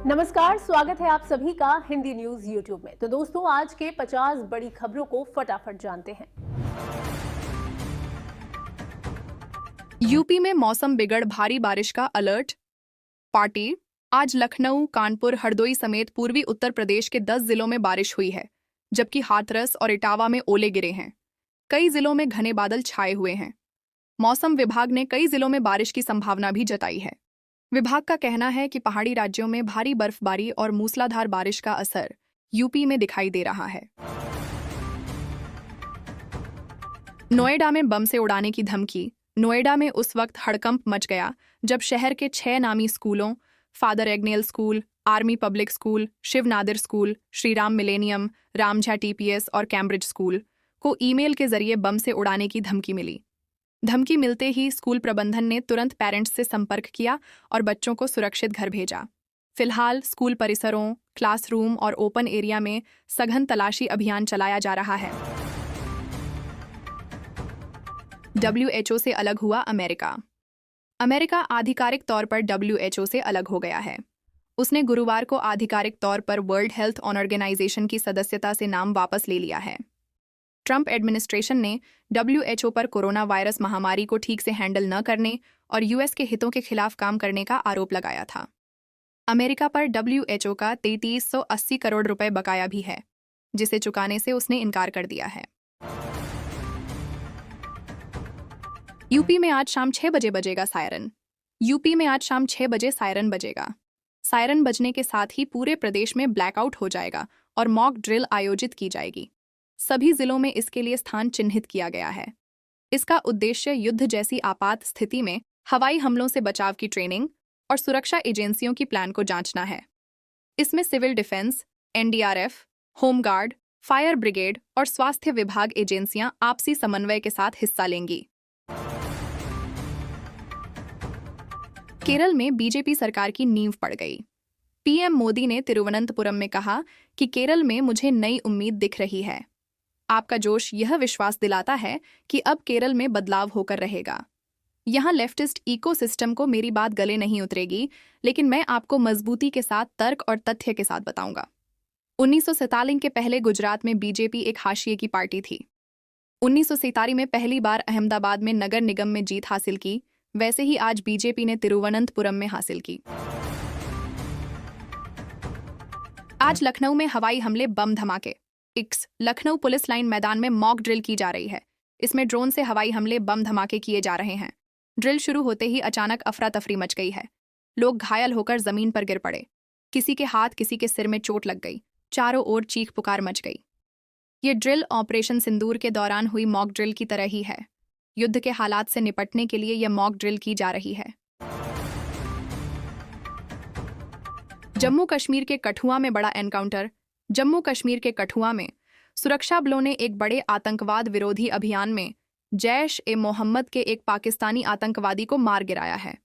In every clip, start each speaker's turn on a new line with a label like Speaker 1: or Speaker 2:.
Speaker 1: नमस्कार, स्वागत है आप सभी का हिंदी न्यूज यूट्यूब में। तो दोस्तों, आज के 50 बड़ी खबरों को फटाफट जानते हैं।
Speaker 2: यूपी में मौसम बिगड़ भारी बारिश का अलर्ट। पार्टी आज लखनऊ, कानपुर, हरदोई समेत पूर्वी उत्तर प्रदेश के 10 जिलों में बारिश हुई है, जबकि हाथरस और इटावा में ओले गिरे हैं। कई जिलों में घने बादल छाए हुए हैं। मौसम विभाग ने कई जिलों में बारिश की संभावना भी जताई है। विभाग का कहना है कि पहाड़ी राज्यों में भारी बर्फबारी और मूसलाधार बारिश का असर यूपी में दिखाई दे रहा है। नोएडा में बम से उड़ाने की धमकी। नोएडा में उस वक्त हड़कंप मच गया जब शहर के 6 नामी स्कूलों, father Agnel school, army public school, Shiv Nadar school, Shriram millennium, Ramjas TPS और कैम्ब्रिज स्कूल को ईमेल के जरिए बम से उड़ाने की धमकी मिली। धमकी मिलते ही स्कूल प्रबंधन ने तुरंत पेरेंट्स से संपर्क किया और बच्चों को सुरक्षित घर भेजा। फिलहाल स्कूल परिसरों, क्लासरूम और ओपन एरिया में सघन तलाशी अभियान चलाया जा रहा है। WHO से अलग हुआ अमेरिका। अमेरिका आधिकारिक तौर पर WHO से अलग हो गया है। उसने गुरुवार को आधिकारिक तौर पर वर्ल्ड हेल्थ ऑर्गेनाइजेशन की सदस्यता से नाम वापस ले लिया है। ट्रंप एडमिनिस्ट्रेशन ने WHO पर कोरोना वायरस महामारी को ठीक से हैंडल न करने और यूएस के हितों के खिलाफ काम करने का आरोप लगाया था। अमेरिका पर WHO का 3380 करोड़ रुपए बकाया भी है, जिसे चुकाने से उसने इनकार कर दिया है। यूपी में आज शाम 6 बजे बजेगा सायरन। यूपी में आज शाम 6 बजे सायरन बजेगा। सायरन बजने के साथ ही पूरे प्रदेश में ब्लैकआउट हो जाएगा और मॉक ड्रिल आयोजित की जाएगी। सभी जिलों में इसके लिए स्थान चिन्हित किया गया है। इसका उद्देश्य युद्ध जैसी आपात स्थिति में हवाई हमलों से बचाव की ट्रेनिंग और सुरक्षा एजेंसियों की प्लान को जांचना है। इसमें civil defence, NDRF, home guard, fire brigade और स्वास्थ्य विभाग एजेंसियां आपसी समन्वय के साथ हिस्सा लेंगी। केरल में बीजेपी सरकार की नींव पड़ गई। पीएम मोदी ने तिरुवनंतपुरम में कहा कि केरल में मुझे नई उम्मीद दिख रही है। आपका जोश यह विश्वास दिलाता है कि अब केरल में बदलाव होकर रहेगा। यहाँ लेफ्टिस्ट इकोसिस्टम को मेरी बात गले नहीं उतरेगी, लेकिन मैं आपको मजबूती के साथ तर्क और तथ्य के साथ बताऊंगा। 1947 के पहले गुजरात में बीजेपी एक हाशिए की पार्टी थी। 1947 में पहली बार अहमदाबाद में नगर निगम में जीत हासिल की, वैसे ही आज बीजेपी ने तिरुवनंतपुरम में हासिल की। आज लखनऊ में हवाई हमले, बम धमाके। लखनऊ पुलिस लाइन मैदान में मॉक ड्रिल की जा रही है। इसमें ड्रोन से हवाई हमले, बम धमाके किए जा रहे हैं। ड्रिल शुरू होते ही अचानक अफरा तफरी मच गई है। लोग घायल होकर जमीन पर गिर पड़े। किसी के हाथ, किसी के सिर में चोट लग गई। चारों ओर चीख पुकार मच गई। ये ड्रिल ऑपरेशन सिंदूर के दौरान हुई मॉक ड्रिल की तरह ही है। युद्ध के हालात से निपटने के लिए यह मॉक ड्रिल की जा रही है। जम्मू कश्मीर के कठुआ में बड़ा एनकाउंटर। जम्मू कश्मीर के कठुआ में सुरक्षा बलों ने एक बड़े आतंकवाद विरोधी अभियान में जैश-ए-मोहम्मद के एक पाकिस्तानी आतंकवादी को मार गिराया है।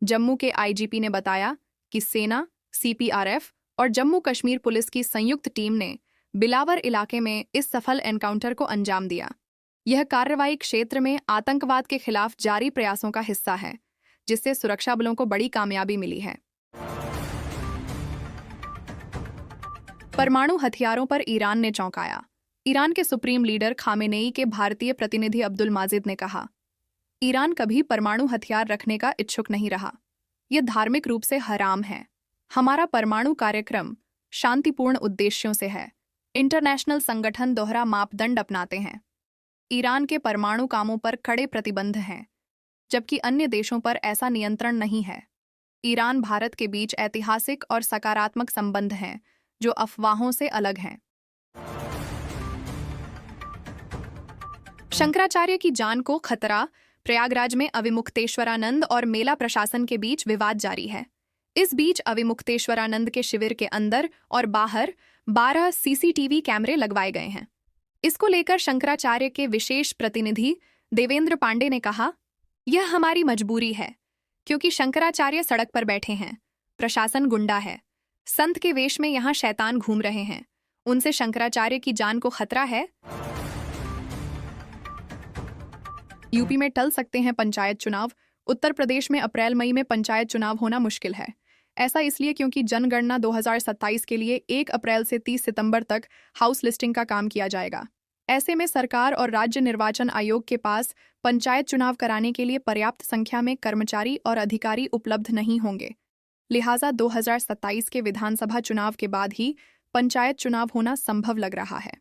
Speaker 2: जम्मू के IGP ने बताया कि सेना, CPRF और जम्मू कश्मीर पुलिस की संयुक्त टीम ने बिलावर इलाके में इस सफल एनकाउंटर को अंजाम दिया। यह कार्रवाई क्षेत्र में आतंकवाद के खिलाफ जारी प्रयासों का हिस्सा है, जिससे सुरक्षा बलों को बड़ी कामयाबी मिली है। परमाणु हथियारों पर ईरान ने चौंकाया। ईरान के सुप्रीम लीडर खामेनेई के भारतीय प्रतिनिधि अब्दुल माजिद ने कहा, ईरान कभी परमाणु हथियार रखने का इच्छुक नहीं रहा। यह धार्मिक रूप से हराम है। हमारा परमाणु कार्यक्रम शांतिपूर्ण उद्देश्यों से है। इंटरनेशनल संगठन दोहरा मापदंड अपनाते हैं। ईरान के परमाणु कामों पर कड़े प्रतिबंध हैं, जबकि अन्य देशों पर ऐसा नियंत्रण नहीं है। ईरान भारत के बीच ऐतिहासिक और सकारात्मक संबंध हैं, जो अफवाहों से अलग हैं। शंकराचार्य की जान को खतरा। प्रयागराज में अविमुक्तेश्वरानंद और मेला प्रशासन के बीच विवाद जारी है। इस बीच अविमुक्तेश्वरानंद के शिविर के अंदर और बाहर 12 CCTV कैमरे लगवाए गए हैं। इसको लेकर शंकराचार्य के विशेष प्रतिनिधि देवेंद्र पांडे ने कहा, यह हमारी मजबूरी है, क्योंकि शंकराचार्य सड़क पर बैठे हैं, प्रशासन गुंडा है, संत के वेश में यहाँ शैतान घूम रहे हैं, उनसे शंकराचार्य की जान को खतरा है। यूपी में टल सकते हैं पंचायत चुनाव। उत्तर प्रदेश में अप्रैल मई में पंचायत चुनाव होना मुश्किल है। ऐसा इसलिए क्योंकि जनगणना 2027 के लिए 1 अप्रैल से 30 सितंबर तक हाउस लिस्टिंग का काम किया जाएगा। ऐसे में सरकार और राज्य निर्वाचन आयोग के पास पंचायत चुनाव कराने के लिए पर्याप्त संख्या में कर्मचारी और अधिकारी उपलब्ध नहीं होंगे। लिहाजा 2027 के विधानसभा चुनाव के बाद ही पंचायत चुनाव होना संभव लग रहा है।